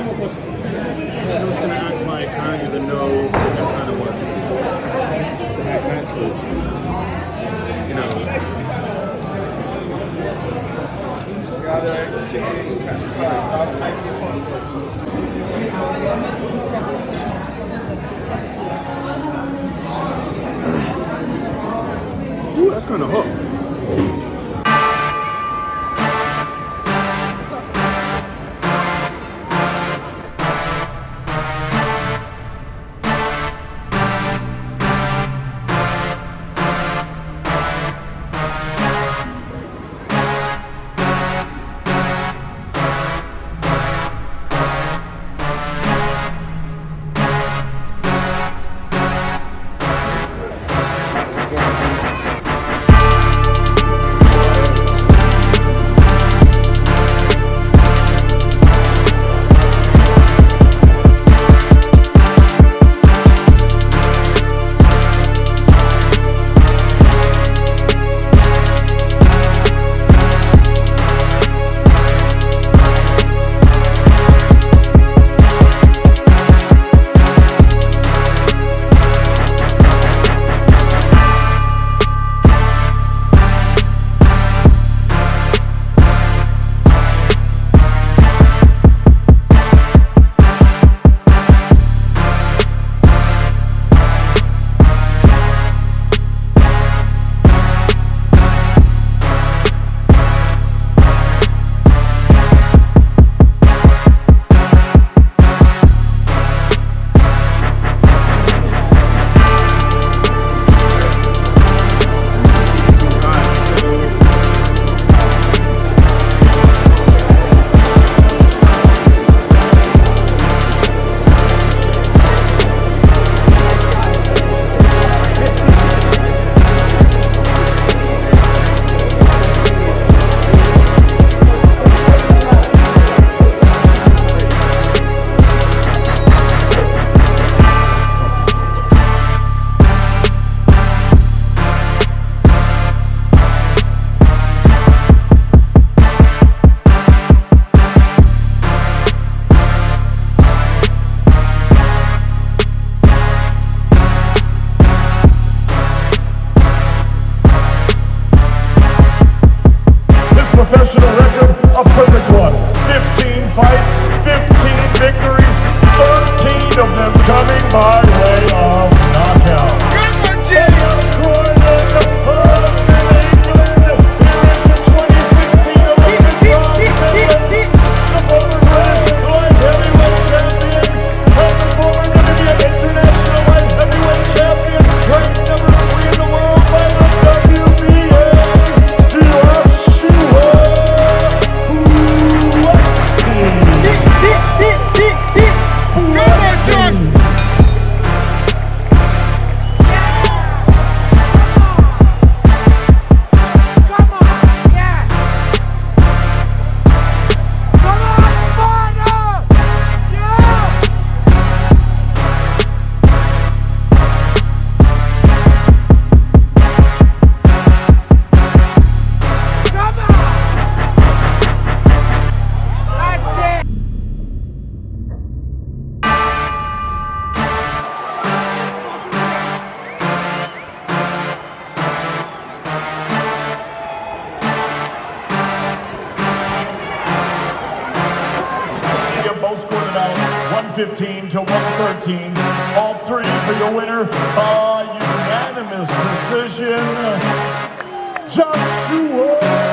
know it's going to act like kind of the know that kind of works. To act natural. You know. Ooh, that's kind of hot. Professional record, a perfect one. 15 fights, 15 victories, 13 of them coming by way of knockout. Good one, Jim! Both scored about 115 to 113. All three for your winner. Unanimous decision. Joshua.